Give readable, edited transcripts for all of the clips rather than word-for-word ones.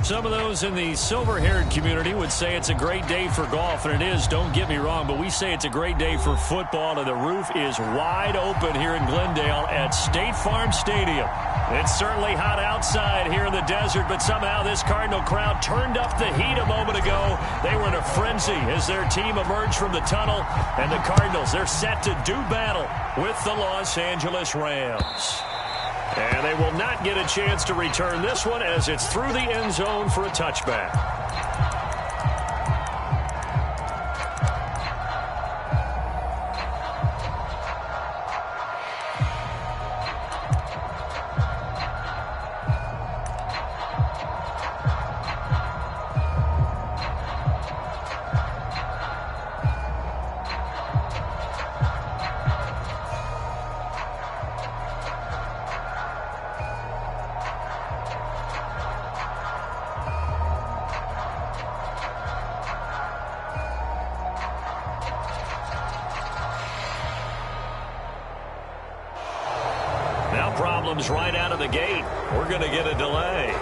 Some of those in the silver-haired community would say it's a great day for golf, and it is, don't get me wrong, but we say it's a great day for football, and the roof is wide open here in Glendale at State Farm Stadium. It's certainly hot outside here in the desert, but somehow this Cardinal crowd turned up the heat a moment ago. They were in a frenzy as their team emerged from the tunnel, and the Cardinals, they're set to do battle with the Los Angeles Rams. And they will not get a chance to return this one as it's through the end zone for a touchback. Now problems right out of the gate. We're going to get a delay.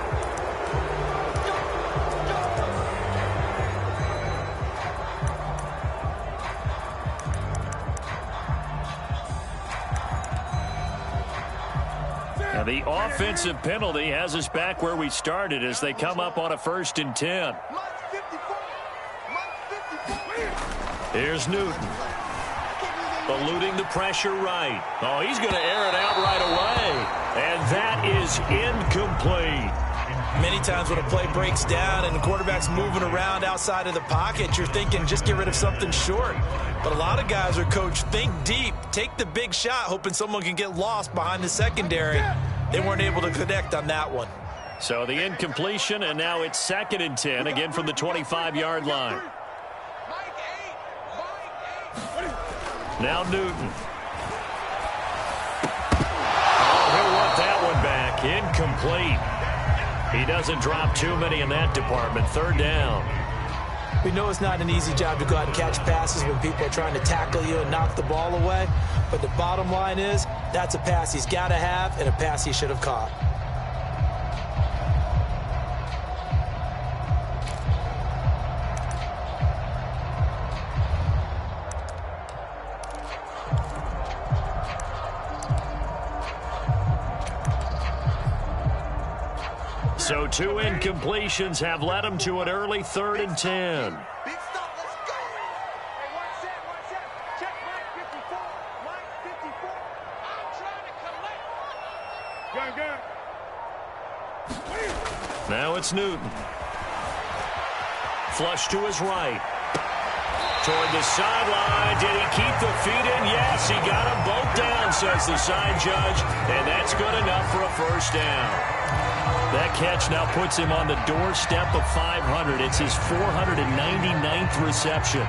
Now the offensive penalty has us back where we started as they come up on a 1st and 10. Here's Newton. Eluding the pressure right. Oh, he's going to air it out right away. And that is incomplete. Many times when a play breaks down and the quarterback's moving around outside of the pocket, you're thinking just get rid of something short. But a lot of guys are coached, think deep, take the big shot, hoping someone can get lost behind the secondary. They weren't able to connect on that one. So the incompletion, and now it's 2nd and 10, again from the 25-yard line. Now Newton. Oh, he'll want that one back. Incomplete. He doesn't drop too many in that department. 3rd down. We know it's not an easy job to go out and catch passes when people are trying to tackle you and knock the ball away. But the bottom line is that's a pass he's got to have and a pass he should have caught. So 2 incompletions have led him to an early 3rd and 10. Big stop, let's go. Hey, one set. Check Mike 54. Mike 54. I'm trying to collect. Gun. Now it's Newton. Flush to his right. Toward the sideline. Did he keep the feet in? Yes, he got them both down, says the side judge. And that's good enough for a 1st down. That catch now puts him on the doorstep of 500. It's his 499th reception.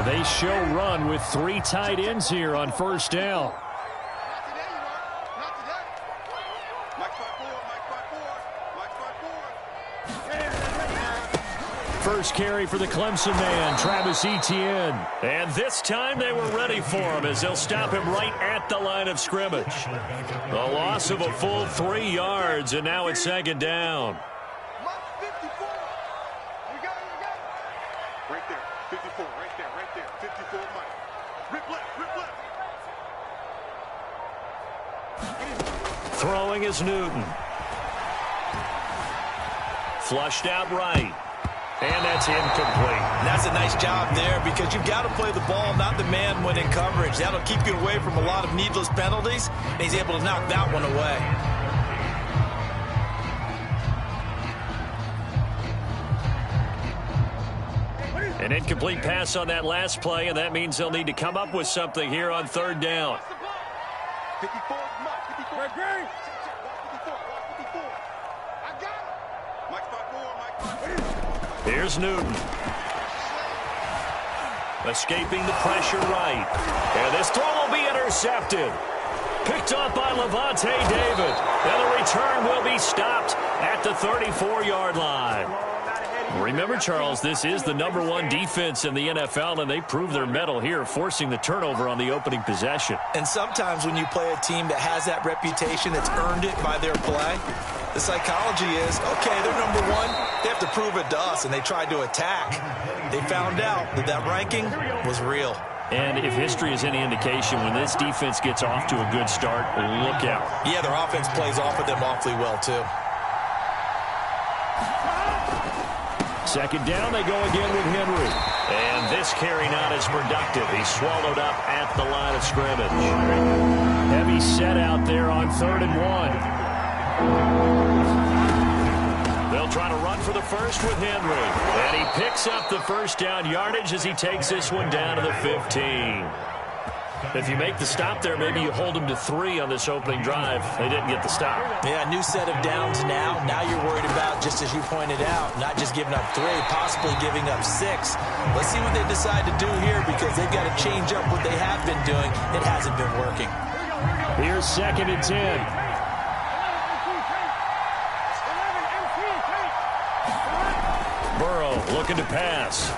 They show run with 3 tight ends here on 1st down. First carry for the Clemson man, Travis Etienne. And this time they were ready for him as they'll stop him right at the line of scrimmage. The loss of a full 3 yards, and now it's 2nd down. Right there, 54, right there. 54, Mike. Rip left. Throwing is Newton. Flushed out right. And that's incomplete. That's a nice job there because you've got to play the ball, not the man when in coverage. That'll keep you away from a lot of needless penalties, and he's able to knock that one away. An incomplete pass on that last play, and that means they'll need to come up with something here on 3rd down. 54, Mike, 54. Green. 54. I got it. Mike 54, Mike. Here's Newton. Escaping the pressure right. And this throw will be intercepted. Picked up by Levante David. And the return will be stopped at the 34-yard line. Remember, Charles, this is the #1 defense in the NFL, and they prove their mettle here, forcing the turnover on the opening possession. And sometimes when you play a team that has that reputation, that's earned it by their play, the psychology is, okay, they're #1. They have to prove it to us, and they tried to attack. They found out that that ranking was real. And if history is any indication, when this defense gets off to a good start, look out. Yeah, their offense plays off of them awfully well, too. Second down, they go again with Henry. And this carry not as productive. He's swallowed up at the line of scrimmage. Heavy set out there on 3rd and 1. They'll try to run for the first with Henry. And he picks up the first down yardage as he takes this one down to the 15. If you make the stop there, maybe you hold them to 3 on this opening drive. They didn't get the stop. Yeah, new set of downs now. Now you're worried about, just as you pointed out, not just giving up 3, possibly giving up 6. Let's see what they decide to do here, because they've got to change up what they have been doing. It hasn't been working. Here's 2nd and 10. Burrow looking to pass.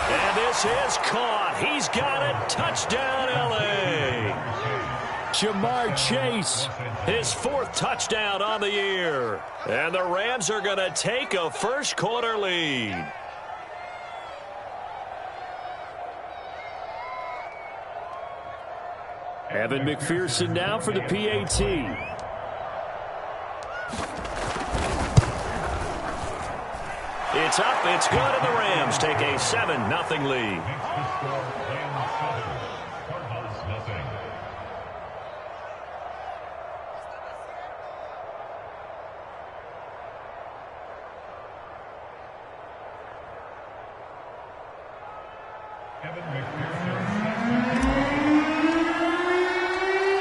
And this is caught. He's got it. Touchdown, L.A. Jamar Chase, his 4th touchdown on the year. And the Rams are going to take a first-quarter lead. Evan McPherson now for the PAT. It's up, it's good, and the Rams take a 7-0 lead.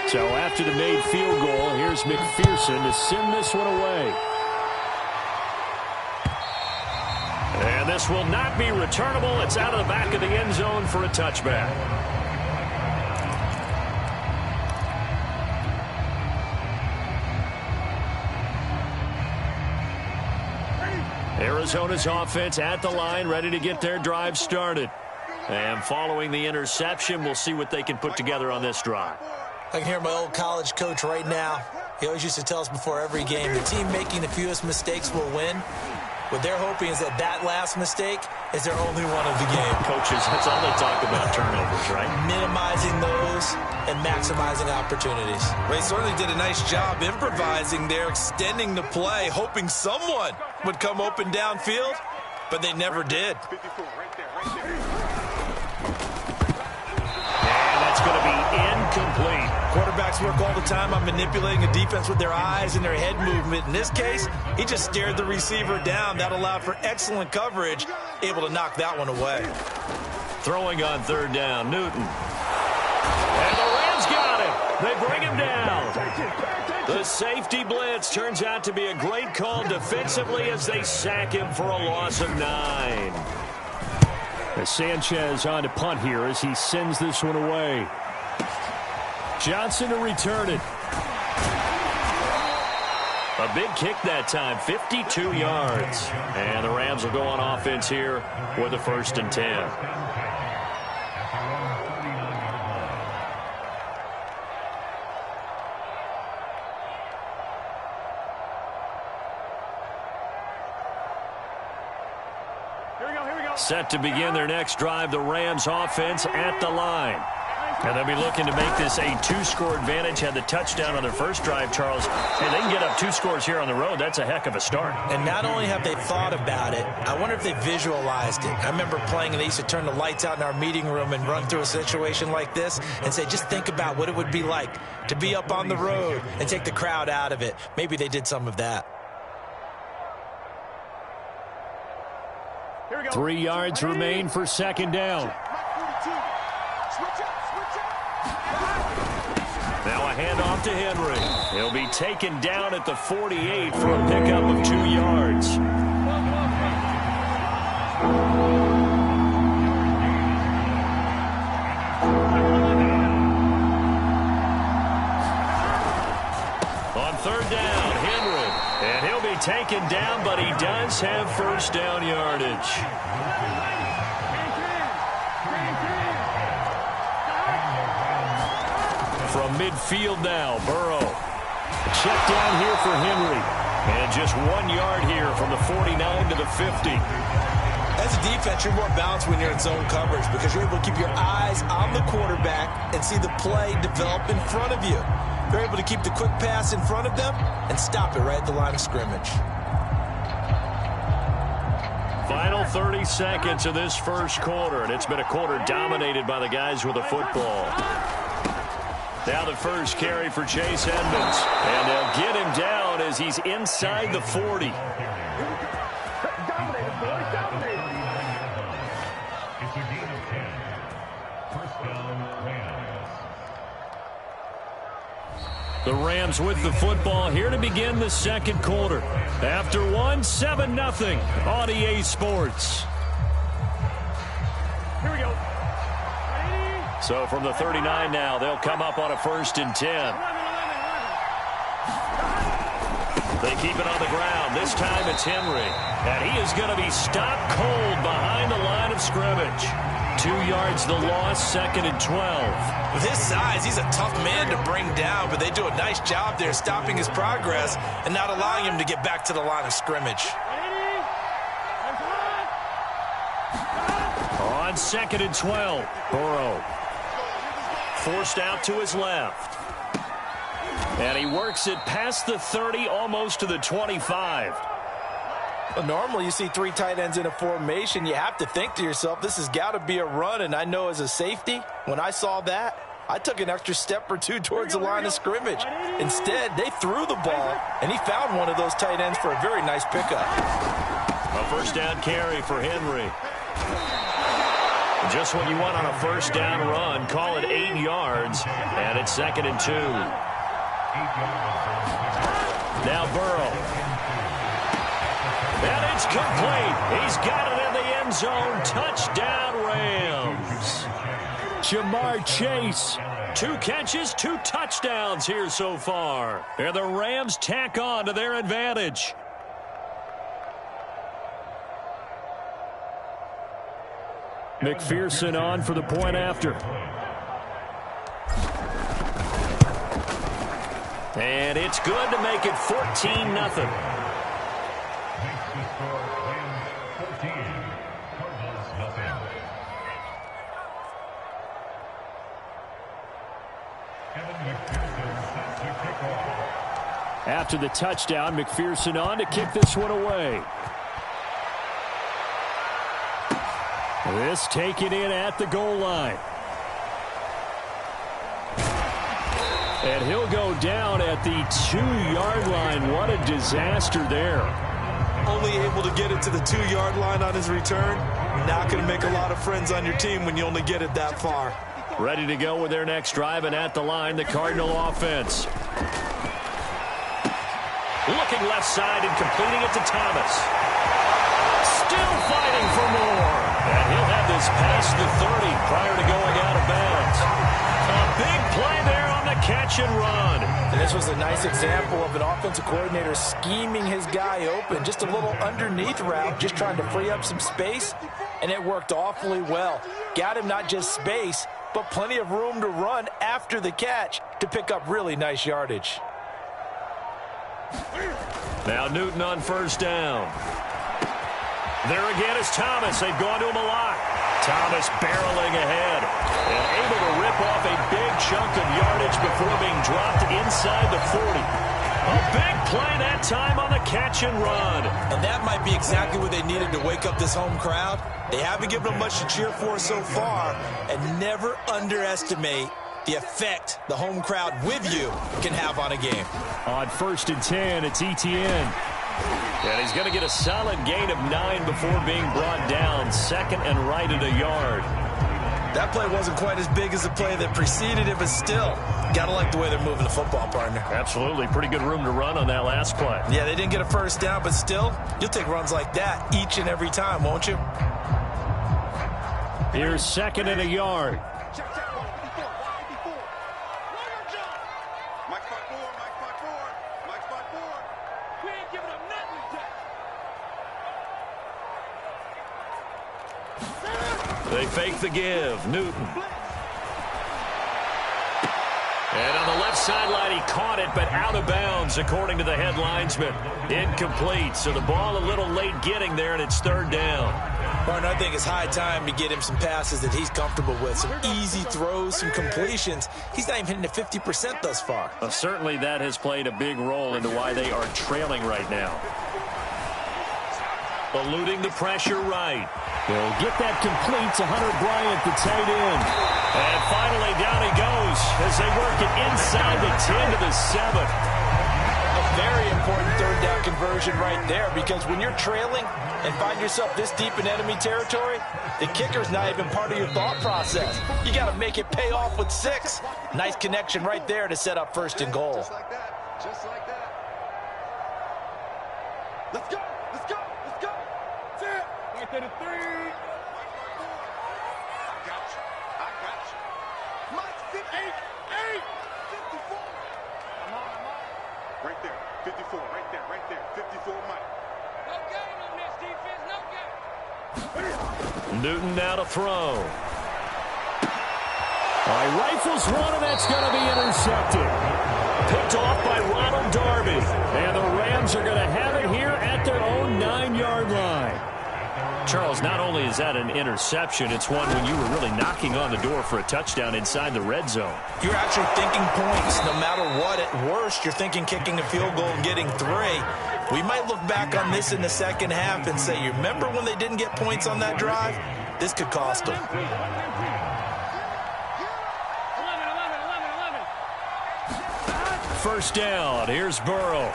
So after the made field goal, here's McPherson to send this one away. And this will not be returnable. It's out of the back of the end zone for a touchback. Arizona's offense at the line, ready to get their drive started. And following the interception, we'll see what they can put together on this drive. I can hear my old college coach right now. He always used to tell us before every game, the team making the fewest mistakes will win. What they're hoping is that that last mistake is their only one of the game. Coaches, that's all they talk about, turnovers, right? Minimizing those and maximizing opportunities. They certainly did a nice job improvising there, extending the play, hoping someone would come open downfield, but they never did. And that's going to be incomplete. Quarterbacks work all the time on manipulating a defense with their eyes and their head movement. In this case, he just stared the receiver down. That allowed for excellent coverage, able to knock that one away. Throwing on 3rd down, Newton. And the Rams got him. They bring him down. The safety blitz turns out to be a great call defensively as they sack him for a loss of 9. As Sanchez on to punt here as he sends this one away. Johnson to return it. A big kick that time, 52 yards. And the Rams will go on offense here with a 1st and 10. Set to begin their next drive, the Rams offense at the line. And they'll be looking to make this a 2-score advantage. Had the touchdown on their first drive, Charles. Hey, they can get up 2 scores here on the road. That's a heck of a start. And not only have they thought about it, I wonder if they visualized it. I remember playing, and they used to turn the lights out in our meeting room and run through a situation like this and say, just think about what it would be like to be up on the road and take the crowd out of it. Maybe they did some of that. 3 yards remain for 2nd down. Now a handoff to Henry. He'll be taken down at the 48 for a pickup of 2 yards. On 3rd down, Henry. And he'll be taken down, but he does have first down yardage. From midfield now, Burrow. Check down here for Henry. And just 1 yard here from the 49 to the 50. As a defense, you're more balanced when you're in zone coverage because you're able to keep your eyes on the quarterback and see the play develop in front of you. You're able to keep the quick pass in front of them and stop it right at the line of scrimmage. Final 30 seconds of this first quarter, and it's been a quarter dominated by the guys with the football. Now the first carry for Chase Edmonds, and they'll get him down as he's inside the 40. The Rams with the football here to begin the second quarter. After one, 7-0 on EA Sports. Here we go. So from the 39 now, they'll come up on a 1st and 10. They keep it on the ground. This time it's Henry. And he is going to be stopped cold behind the line of scrimmage. 2 yards the loss, 2nd and 12. With his size, he's a tough man to bring down, but they do a nice job there stopping his progress and not allowing him to get back to the line of scrimmage. On 2nd and 12, Burrow forced out to his left. And he works it past the 30, almost to the 25. Well, normally you see 3 tight ends in a formation. You have to think to yourself, this has got to be a run. And I know as a safety, when I saw that, I took an extra step or 2 towards the line of scrimmage. Instead, they threw the ball, and he found one of those tight ends for a very nice pickup. A first down carry for Henry. Just what you want on a first down run. Call it 8 yards, and it's 2nd and 2. Now Burrow. And it's complete. He's got it in the end zone. Touchdown, Rams. Jamar Chase. 2 catches, 2 touchdowns here so far. And the Rams tack on to their advantage. McPherson on for the point after. And it's good to make it 14-0. After the touchdown, McPherson on to kick this one away. This taken in at the goal line. And he'll go down at the 2-yard line. What a disaster there. Only able to get it to the 2-yard line on his return. Not going to make a lot of friends on your team when you only get it that far. Ready to go with their next drive, and at the line, the Cardinal offense. Looking left side and completing it to Thomas. Still fighting for more. And he'll have this past the 30 prior to going out of bounds. A big play there on the catch and run. And this was a nice example of an offensive coordinator scheming his guy open. Just a little underneath route, just trying to free up some space, and it worked awfully well. Got him not just space, but plenty of room to run after the catch to pick up really nice yardage. Now Newton on first down. There again is Thomas. They've gone to him a lot. Thomas barreling ahead and able to rip off a big chunk of yardage before being dropped inside the 40. A big play that time on the catch and run. And that might be exactly what they needed to wake up this home crowd. They haven't given them much to cheer for so far, and never underestimate the effect the home crowd with you can have on a game. On 1st and 10, it's Etienne. And he's going to get a solid gain of 9 before being brought down. 2nd and right at a yard. That play wasn't quite as big as the play that preceded it, but still, got to like the way they're moving the football, partner. Absolutely. Pretty good room to run on that last play. Yeah, they didn't get a first down, but still, you'll take runs like that each and every time, won't you? Here's 2nd and a yard. Mike 5-4. giving up nothing to They fake the give. Newton. And on the left sideline, he caught it, but out of bounds, according to the head linesman. Incomplete, so the ball a little late getting there, and it's third down. Martin, I think it's high time to get him some passes that he's comfortable with, some easy throws, some completions. He's not even hitting at 50% thus far. Well, certainly that has played a big role into why they are trailing right now. Eluding the pressure right. They'll get that complete to Hunter Bryant, the tight end. And finally, down he goes as they work it inside the 10 to the 7. A very important third down conversion right there, because when you're trailing and find yourself this deep in enemy territory, the kicker's not even part of your thought process. You got to make it pay off with 6. Nice connection right there to set up first and goal. Just like that. Just like that. Let's go. Let's go. Let's go. That's it. Right there to 3. I got you. I got you. Mike, 58. 54. I'm on. Right there. 54. Right there. Right there. 54, Mike. No game on this defense. No game. Newton now to throw. All right, rifles one, and that's going to be intercepted. Picked off by Ronald Darby. And the Rams are going to have it here at their own 9-yard line. Charles, not only is that an interception, it's one when you were really knocking on the door for a touchdown inside the red zone. You're actually thinking points no matter what. At worst, you're thinking kicking a field goal and getting 3. We might look back on this in the second half and say, you remember when they didn't get points on that drive? This could cost them. 11. First down. Here's Burrow.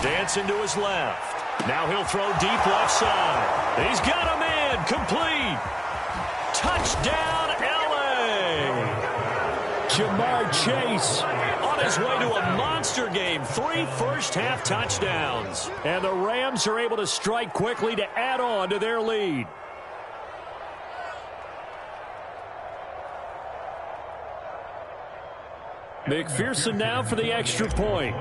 Dancing to his left. Now he'll throw deep left side. He's got a man. Complete. Touchdown, L.A. Jamar Chase On his way to a monster game. 3 first-half touchdowns. and the Rams are able to strike quickly to add on to their lead. McPherson now for the extra point.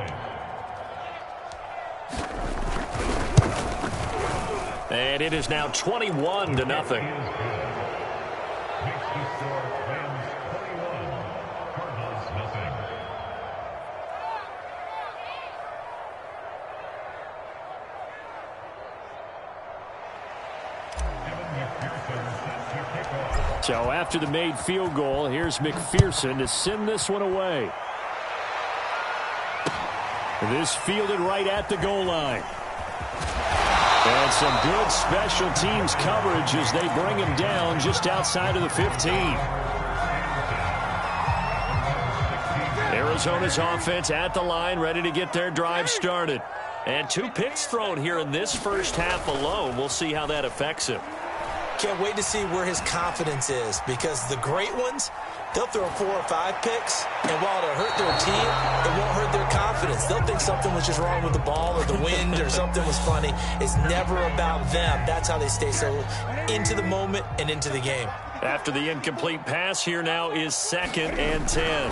And it is now 21-0. So after the made field goal, here's McPherson to send this one away. This fielded right at the goal line. And some good special teams coverage as they bring him down just outside of the 15. Arizona's offense at the line, ready to get their drive started. And 2 picks thrown here in this first half alone. We'll see how that affects him. Can't wait to see where his confidence is, because the great ones, they'll throw 4 or 5 picks, and while it'll hurt their team, it won't hurt their confidence. They'll think something was just wrong with the ball or the wind or something was funny. It's never about them. That's how they stay so into the moment and into the game. After the incomplete pass, here now is 2nd and 10.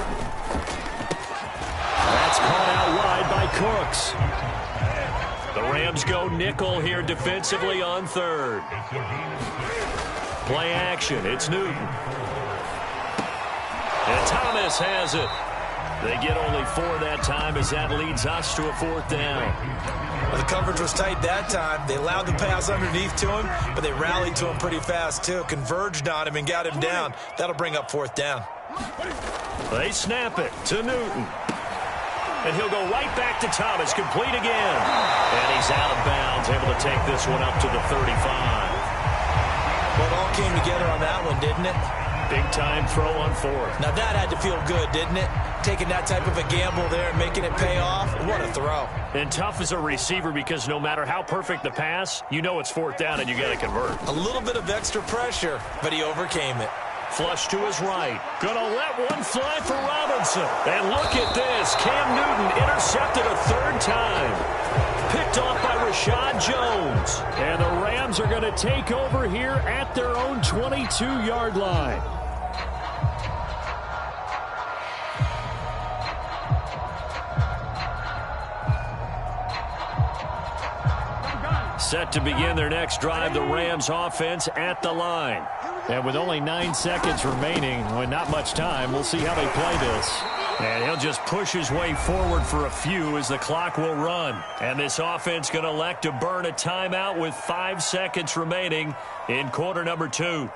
That's caught out wide by Cooks. The Rams go nickel here defensively on 3rd. Play action. It's Newton. And Thomas has it. They get only 4 that time as that leads us to a 4th down. Well, the coverage was tight that time. They allowed the pass underneath to him, but they rallied to him pretty fast too. Converged on him and got him down. That'll bring up 4th down. They snap it to Newton. And he'll go right back to Thomas. Complete again. And he's out of bounds, able to take this one up to the 35. Well, it all came together on that one, didn't it? Big-time throw on 4th. Now that had to feel good, didn't it? Taking that type of a gamble there and making it pay off. What a throw. And tough as a receiver, because no matter how perfect the pass, you know it's 4th down and you got to convert. A little bit of extra pressure, but he overcame it. Flush to his right. Gonna let one fly for Robinson. And look at this. Cam Newton intercepted a 3rd time. Picked off by Rashad Jones. And the Rams are going to take over here at their own 22-yard line. Set to begin their next drive, the Rams offense at the line. And with only 9 seconds remaining, with not much time, we'll see how they play this. And he'll just push his way forward for a few as the clock will run. And this offense going to elect to burn a timeout with 5 seconds remaining in quarter number 2.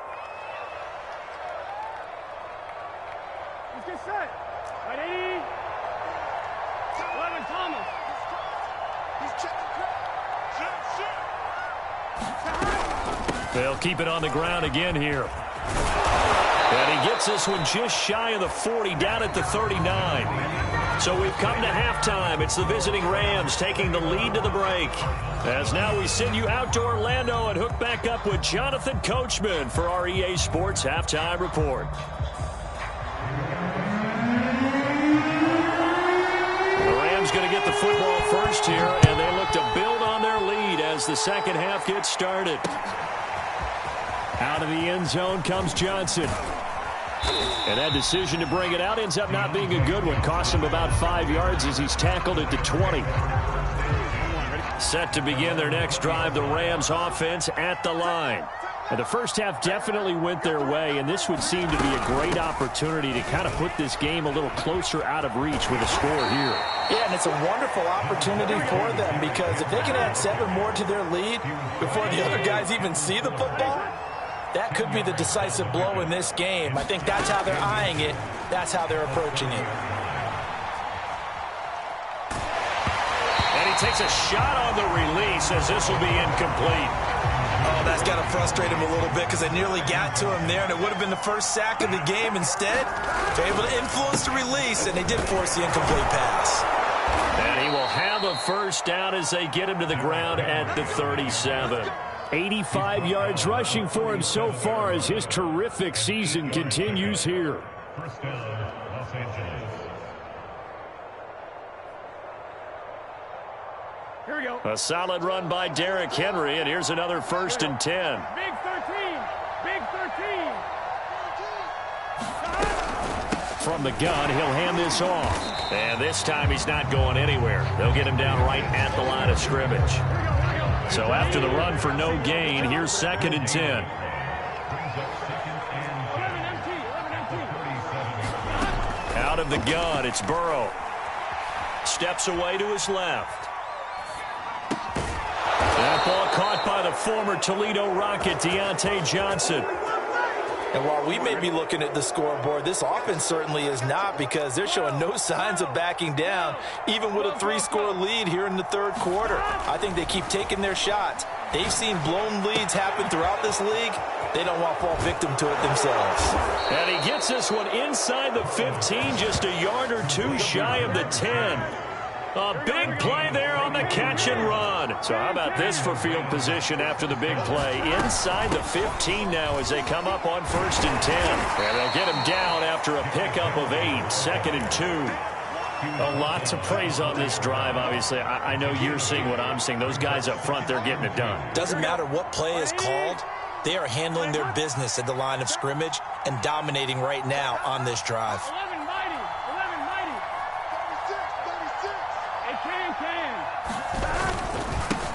Let's get set. Ready? 11 Thomas. He's checking. They'll keep it on the ground again here. And he gets this one just shy of the 40, down at the 39. So we've come to halftime. It's the visiting Rams taking the lead to the break. As now we send you out to Orlando and hook back up with Jonathan Coachman for our EA Sports Halftime Report. The Rams going to get the football first here, and they look to build on their lead as the second half gets started. Out of the end zone comes Johnson. And that decision to bring it out ends up not being a good one. Cost him about 5 yards as he's tackled at the 20. Set to begin their next drive, the Rams offense at the line. And the first half definitely went their way, and this would seem to be a great opportunity to kind of put this game a little closer out of reach with a score here. Yeah, and it's a wonderful opportunity for them because if they can add 7 more to their lead before the other guys even see the football, that could be the decisive blow in this game. I think that's how they're eyeing it. That's how they're approaching it. And he takes a shot on the release as this will be incomplete. Oh, that's got to frustrate him a little bit because they nearly got to him there, and it would have been the first sack of the game. Instead, they're able to influence the release, and they did force the incomplete pass. And he will have a first down as they get him to the ground at the 37. 85 yards rushing for him so far as his terrific season continues here. First down, Los Angeles. Here we go. A solid run by Derrick Henry, and here's another 1st and 10. Big 13. Big 13. From the gun, he'll hand this off. And this time he's not going anywhere. They'll get him down right at the line of scrimmage. So after the run for no gain, here's 2nd and 10. Out of the gun, it's Burrow. Steps away to his left. That ball caught by the former Toledo Rocket, Deontay Johnson. And while we may be looking at the scoreboard, this offense certainly is not because they're showing no signs of backing down, even with a 3-score lead here in the third quarter. I think they keep taking their shots. They've seen blown leads happen throughout this league. They don't want to fall victim to it themselves. And he gets this one inside the 15, just a yard or 2 shy of the 10. A big play there on the catch and run. So how about this for field position after the big play? Inside the 15 now as they come up on 1st and 10. And they'll get him down after a pickup of 8, 2nd and 2. A lot to praise on this drive, obviously. I know you're seeing what I'm seeing. Those guys up front, they're getting it done. Doesn't matter what play is called. They are handling their business at the line of scrimmage and dominating right now on this drive. 11 mighty. 11 mighty. 36.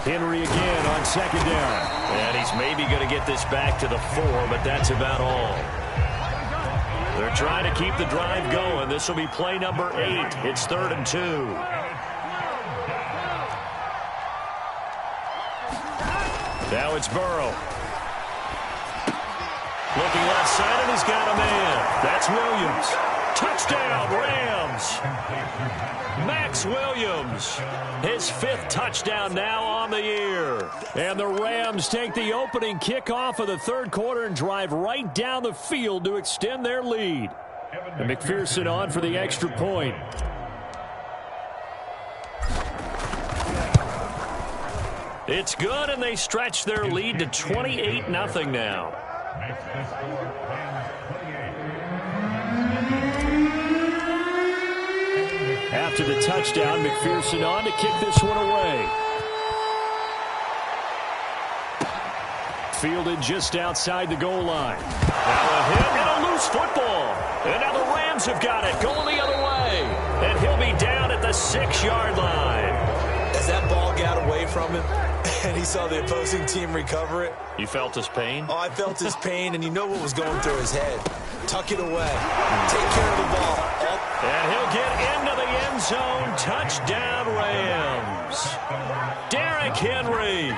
Henry again on 2nd down. And he's maybe going to get this back to the 4, but that's about all. They're trying to keep the drive going. This will be play number 8. It's 3rd and 2. Now it's Burrow. Looking left side, and he's got a man. That's Williams. Touchdown, Rams. Max Williams, his 5th touchdown now on the year. And the Rams take the opening kickoff of the third quarter and drive right down the field to extend their lead. And McPherson on for the extra point. It's good, and they stretch their lead to 28-0 now. After the touchdown, McPherson on to kick this one away. Fielded just outside the goal line. Now a hit and a loose football. And now the Rams have got it going the other way. And he'll be down at the 6-yard line. As that ball got away from him and he saw the opposing team recover it. You felt his pain? Oh, I felt his pain, and you know what was going through his head. Tuck it away. Take care of the ball. And he'll get into the end zone. Touchdown, Rams. Derrick Henry,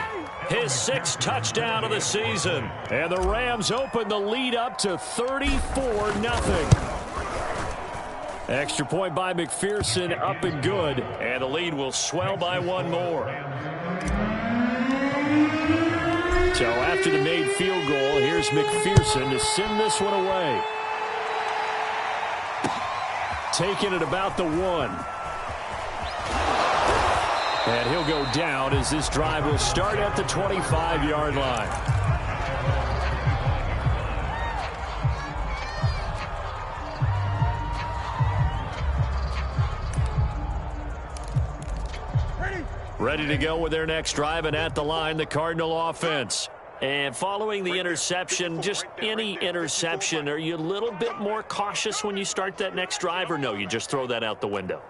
his 6th touchdown of the season. And the Rams open the lead up to 34-0. Extra point by McPherson, up and good. And the lead will swell by 1 more. So after the made field goal, here's McPherson to send this one away. Taking it about the 1. And he'll go down as this drive will start at the 25-yard line. Ready to go with their next drive, and at the line, the Cardinal offense. And following the interception, just any interception, are you a little bit more cautious when you start that next drive, or no, you just throw that out the window?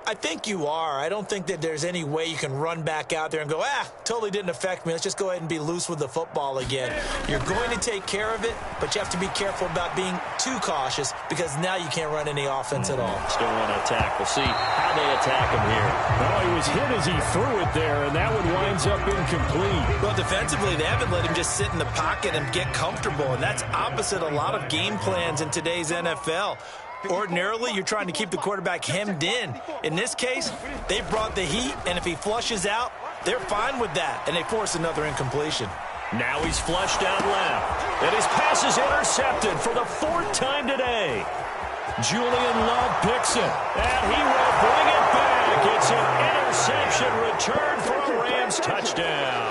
I think you are. I don't think that there's any way you can run back out there and go, totally didn't affect me. Let's just go ahead and be loose with the football again. You're going to take care of it, but you have to be careful about being too cautious because now you can't run any offense at all. Still want to attack. We'll see how they attack him here. Well, he was hit as he threw it there, and that one winds up incomplete. Well, defensively, they haven't let him just sit in the pocket and get comfortable, and that's opposite a lot of game plans in today's NFL. Ordinarily, you're trying to keep the quarterback hemmed in. In this case, they brought the heat, and if he flushes out, they're fine with that, and they force another incompletion. Now he's flushed out left, and his pass is intercepted for the 4th time today. Julian Love picks it, and he will bring it back. It's an interception return for a Rams touchdown.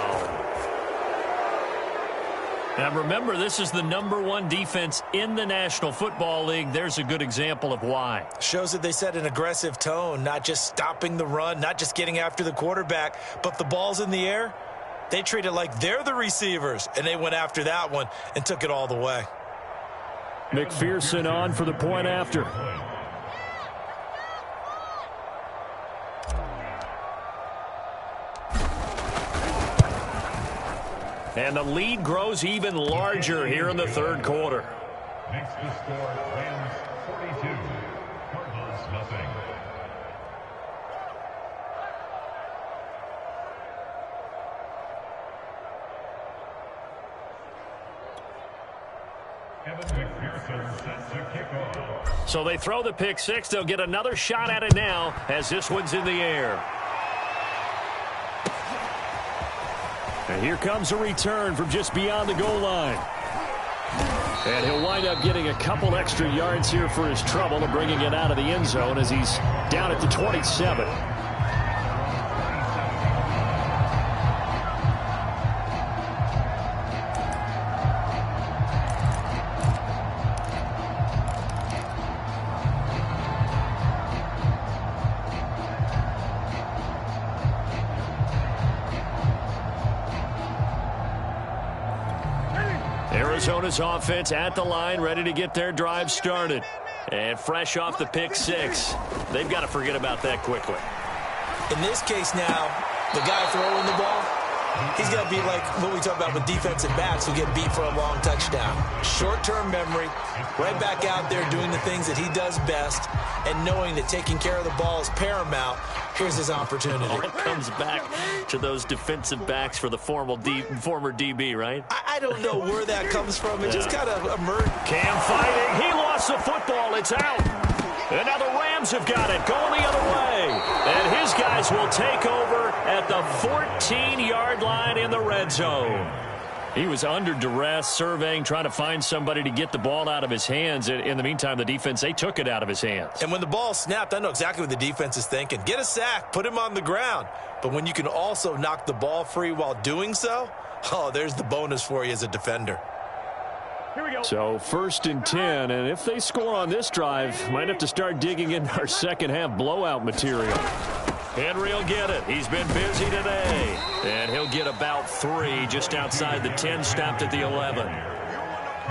Now remember, this is the #1 defense in the National Football League. There's a good example of why. Shows that they set an aggressive tone, not just stopping the run, not just getting after the quarterback, but the ball's in the air. They treat it like they're the receivers, and they went after that one and took it all the way. McPherson on for the point after. And the lead grows even larger here in the 3rd quarter. Makes the score Rams 42, Cardinals nothing. Evan McPherson set to kick off. So they throw the pick 6. They'll get another shot at it now as this one's in the air. And here comes a return from just beyond the goal line. And he'll wind up getting a couple extra yards here for his trouble and bringing it out of the end zone as he's down at the 27. Arizona's offense at the line, ready to get their drive started. And fresh off the pick 6. They've got to forget about that quickly. In this case now, the guy throwing the ball, he's got to be like what we talk about with defensive backs who get beat for a long touchdown. Short-term memory, right back out there doing the things that he does best, and knowing that taking care of the ball is paramount. Here's his opportunity. All it comes back to those defensive backs for the former DB, right? I don't know where that comes from. It just kind of emerged. Cam fighting. He lost the football. It's out. And now the Rams have got it going the other way. And his guys will take over at the 14-yard line in the red zone. He was under duress, surveying, trying to find somebody to get the ball out of his hands. In the meantime, the defense, they took it out of his hands. And when the ball snapped, I know exactly what the defense is thinking. Get a sack, put him on the ground. But when you can also knock the ball free while doing so, there's the bonus for you as a defender. Here we go. So 1st and 10, and if they score on this drive, might have to start digging in our second-half blowout material. Henry will get it. He's been busy today. And he'll get about 3 just outside the 10, stopped at the 11.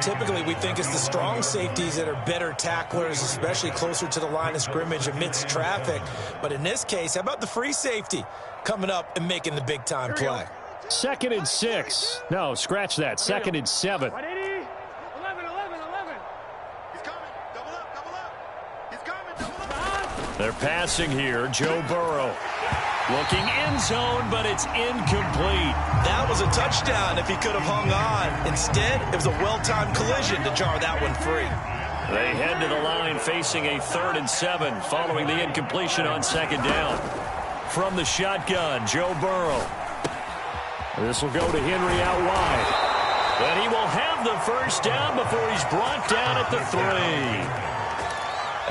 Typically, we think it's the strong safeties that are better tacklers, especially closer to the line of scrimmage amidst traffic. But in this case, how about the free safety coming up and making the big-time play? 2nd and 6. No, scratch that. 2nd and 7. 180. 11. He's coming. Double up. He's coming. Double up. They're passing here. Joe Burrow looking end zone, but it's incomplete. That was a touchdown if he could have hung on. Instead, it was a well-timed collision to jar that one free. They head to the line facing a 3rd and 7 following the incompletion on 2nd down. From the shotgun, Joe Burrow. This will go to Henry out wide. And he will have the 1st down before he's brought down at the 3.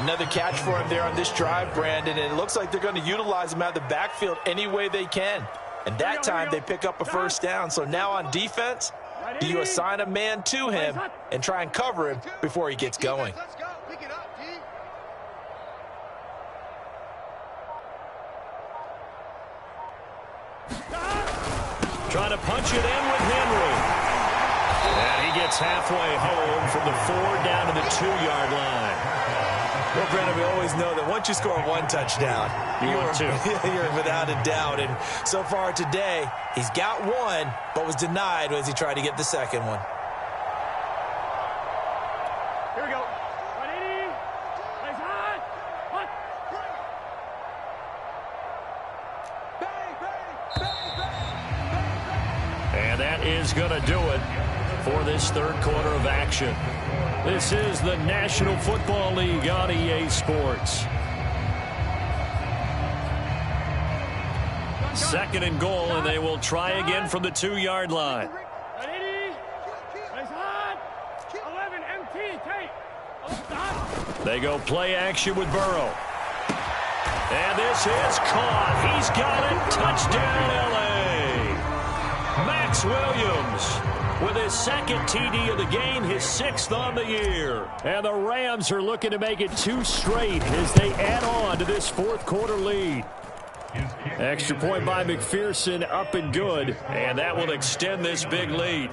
Another catch for him there on this drive, Brandon, and it looks like they're going to utilize him out of the backfield any way they can. And that time they pick up a 1st down. So now on defense, do you assign a man to him and try and cover him before he gets going? Let's go. Pick it up, D. Trying to punch it in with Henry. And he gets halfway home from the 4 down to the 2-yard line. Well, Brandon, we always know that once you score one touchdown, you're without a doubt. And so far today, he's got one, but was denied as he tried to get the 2nd one. Here we go. 180. Nice hot. Hot. And that is going to do it for this 3rd quarter of action. This is the National Football League on EA Sports. 2nd and goal, and they will try again from the 2-yard line. 180. Nice hot. 11 MT. Take. They go play action with Burrow. And this is caught. He's got it. Touchdown, L.A. Max Williams with his 2nd TD of the game, his 6th on the year. And the Rams are looking to make it 2 straight as they add on to this 4th quarter lead. Extra point by McPherson, up and good, and that will extend this big lead.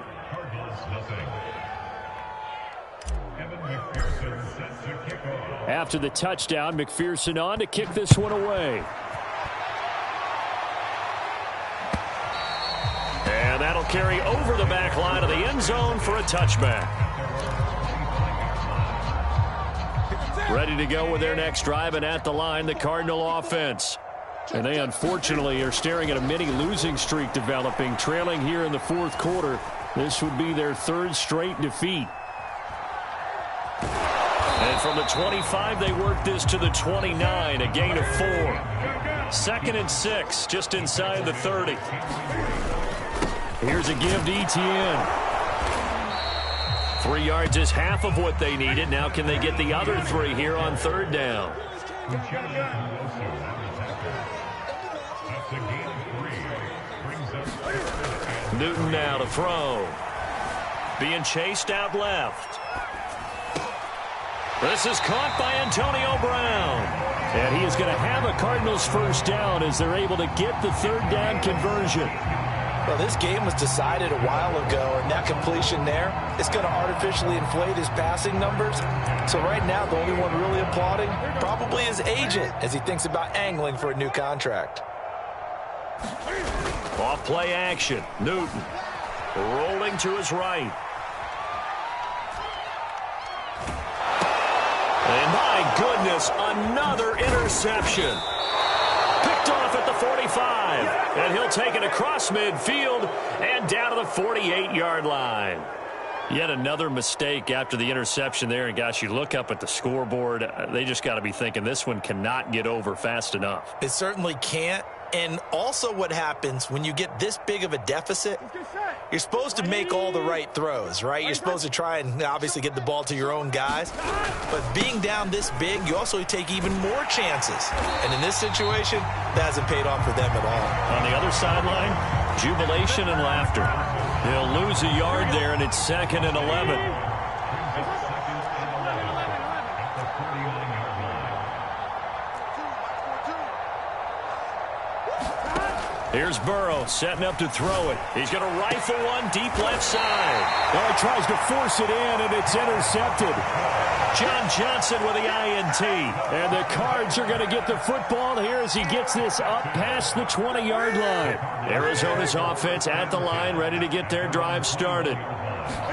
After the touchdown, McPherson on to kick this one away. And that'll carry over the back line of the end zone for a touchback. Ready to go with their next drive, and at the line, the Cardinal offense. And they unfortunately are staring at a mini losing streak developing, trailing here in the 4th quarter. This would be their 3rd straight defeat. And from the 25, they work this to the 29, a gain of 4. 2nd and 6, just inside the 30. Here's a give to Etienne. 3 yards is half of what they needed. Now can they get the other 3 here on 3rd down? Newton now to throw. Being chased out left. This is caught by Antonio Brown. And he is going to have a Cardinals 1st down as they're able to get the 3rd down conversion. Well, this game was decided a while ago, and that completion there is going to artificially inflate his passing numbers. So right now, the only one really applauding probably his agent as he thinks about angling for a new contract. Off play action. Newton rolling to his right. And my goodness, another interception. Picked off at the 45. And he'll take it across midfield and down to the 48-yard line. Yet another mistake after the interception there. And, gosh, you look up at the scoreboard, they just got to be thinking this one cannot get over fast enough. It certainly can't. And also what happens when you get this big of a deficit, you're supposed to make all the right throws, right? You're supposed to try and obviously get the ball to your own guys. But being down this big, you also take even more chances. And in this situation, that hasn't paid off for them at all. On the other sideline, jubilation and laughter. He'll lose a yard there, and it's 2nd and 11. Here's Burrow setting up to throw it. He's going to rifle one deep left side. Well, he tries to force it in, and it's intercepted. John Johnson with the INT. And the Cards are going to get the football here as he gets this up past the 20-yard line. Arizona's offense at the line, ready to get their drive started.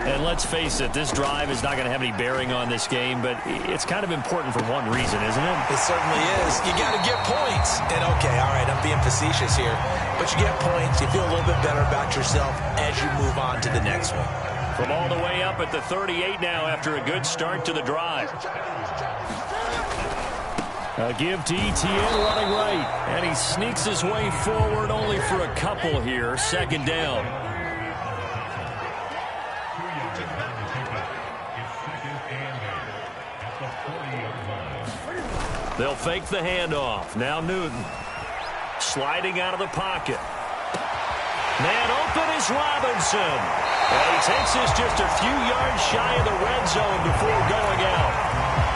And let's face it, this drive is not going to have any bearing on this game, but it's kind of important for one reason, isn't it? It certainly is. You got to get points. And, okay, all right, I'm being facetious here. But you get points, you feel a little bit better about yourself as you move on to the next one. From all the way up at the 38 now after a good start to the drive. A give to Etienne running right. And he sneaks his way forward only for a couple here. Second down. They'll fake the handoff. Now Newton. Sliding out of the pocket. Man open is Robinson. And he takes this just a few yards shy of the red zone before going out.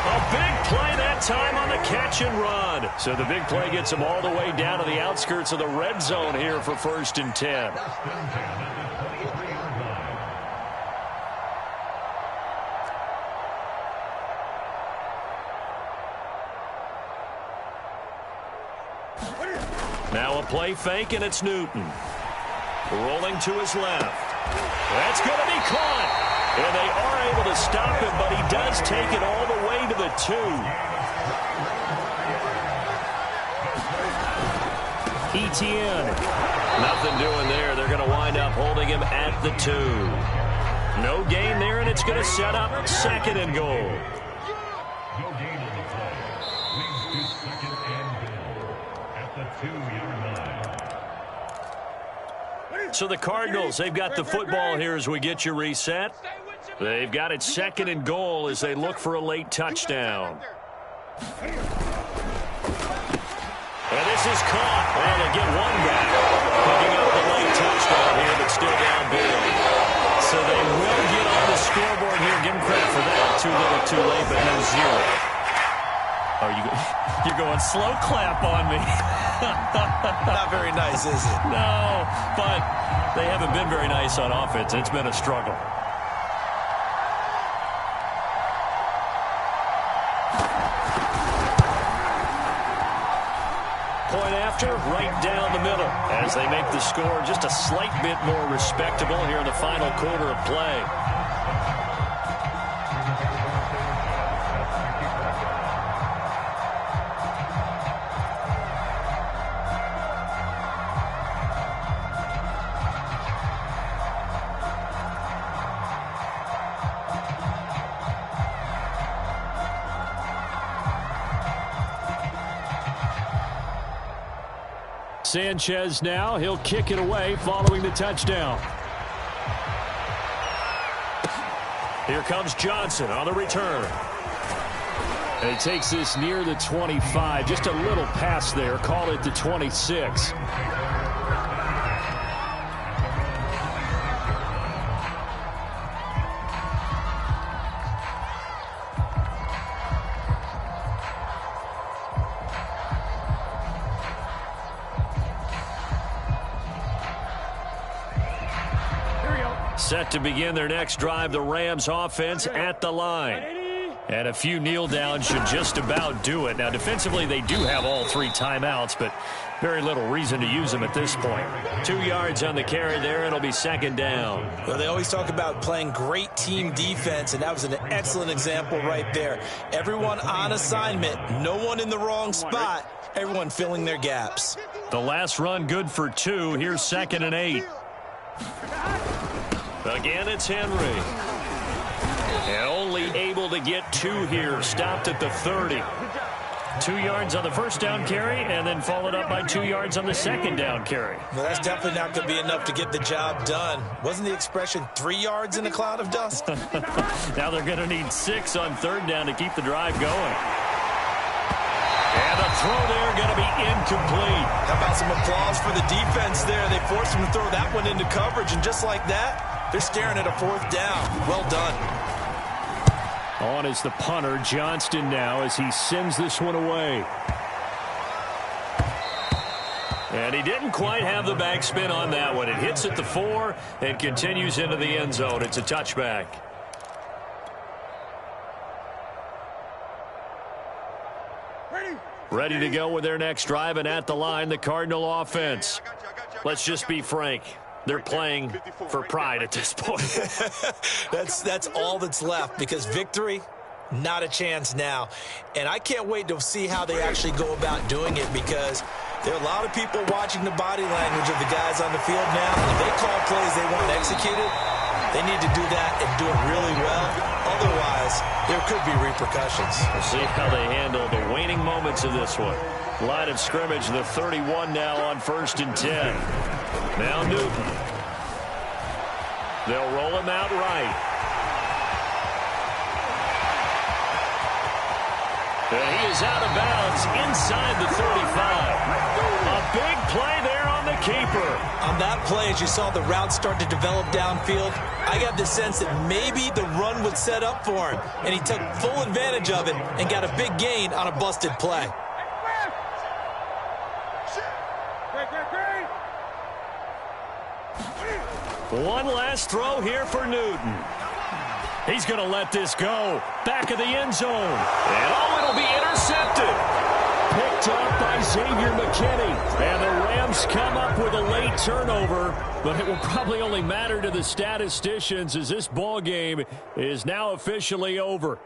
A big play that time on the catch and run. So the big play gets him all the way down to the outskirts of the red zone here for 1st and 10. Now a play fake, and it's Newton. Rolling to his left. That's going to be caught. And they are able to stop him, but he does take it all the way to the 2. Etienne. Nothing doing there. They're going to wind up holding him at the 2. No gain there, and it's going to set up 2nd and goal. No gain on the play. Leads to 2nd and goal at the 2-yard line. So the Cardinals, they've got the football here as we get you reset. They've got it 2nd and goal as they look for a late touchdown. And this is caught. Well, they get one back. Picking up the late touchdown here, but still down big. So they will get on the scoreboard here. Give them credit for that. Too little, too late, but no 0. Oh, you're going slow clap on me. Not very nice, is it? No, but they haven't been very nice on offense. It's been a struggle. Point after, right down the middle as they make the score just a slight bit more respectable here in the final quarter of play. Sanchez now. He'll kick it away following the touchdown. Here comes Johnson on the return. And he takes this near the 25. Just a little pass there. Call it the 26. Set to begin their next drive, the Rams offense at the line. And a few kneel downs should just about do it. Now, defensively, they do have all 3 timeouts, but very little reason to use them at this point. 2 yards on the carry there. It'll be 2nd down. Well, they always talk about playing great team defense, and that was an excellent example right there. Everyone on assignment, no one in the wrong spot, everyone filling their gaps. The last run good for 2. Here's 2nd and 8. Again, it's Henry. And only able to get 2 here. Stopped at the 30. 2 yards on the first down carry, and then followed up by 2 yards on the second down carry. Well, that's definitely not going to be enough to get the job done. Wasn't the expression 3 yards in a cloud of dust? Now they're going to need 6 on 3rd down to keep the drive going. And the throw there going to be incomplete. How about some applause for the defense there? They forced him to throw that one into coverage, and just like that, they're staring at a 4th down. Well done. On is the punter, Johnston now, as he sends this one away. And he didn't quite have the backspin on that one. It hits at the 4 and continues into the end zone. It's a touchback. Ready to go with their next drive, and at the line, the Cardinal offense. Let's just be frank. They're playing for pride at this point. That's all that's left, because victory, not a chance now. And I can't wait to see how they actually go about doing it, because there are a lot of people watching the body language of the guys on the field now. And if they call plays they want executed, they need to do that and do it really well. Otherwise, there could be repercussions. We'll see how they handle the waning moments of this one. Line of scrimmage, the 31 now on 1st and 10. Now Newton. They'll roll him out right. And he is out of bounds inside the 35. A big play there on the keeper. On that play, as you saw the route start to develop downfield, I got the sense that maybe the run would set up for him. And he took full advantage of it and got a big gain on a busted play. One last throw here for Newton. He's going to let this go. Back of the end zone. And it'll be intercepted. Picked up by Xavier McKinney. And the Rams come up with a late turnover. But it will probably only matter to the statisticians, as this ball game is now officially over.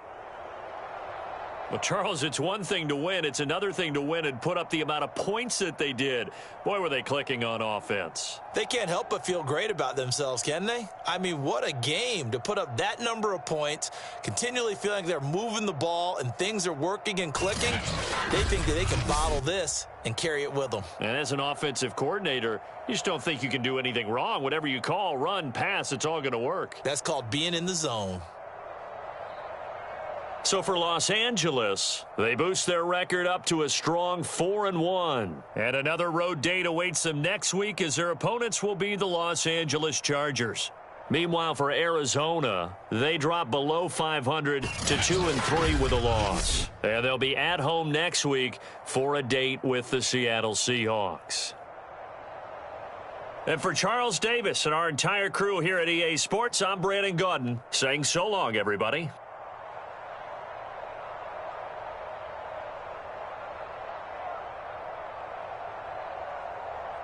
Well, Charles, it's one thing to win. It's another thing to win and put up the amount of points that they did. Boy, were they clicking on offense. They can't help but feel great about themselves, can they? I mean, what a game to put up that number of points, continually feeling they're moving the ball and things are working and clicking. They think that they can bottle this and carry it with them. And as an offensive coordinator, you just don't think you can do anything wrong. Whatever you call, run, pass, it's all going to work. That's called being in the zone. So for Los Angeles, they boost their record up to a strong 4-1. And another road date awaits them next week, as their opponents will be the Los Angeles Chargers. Meanwhile, for Arizona, they drop below 500 to 2-3 with a loss. And they'll be at home next week for a date with the Seattle Seahawks. And for Charles Davis and our entire crew here at EA Sports, I'm Brandon Gaudin saying so long, everybody.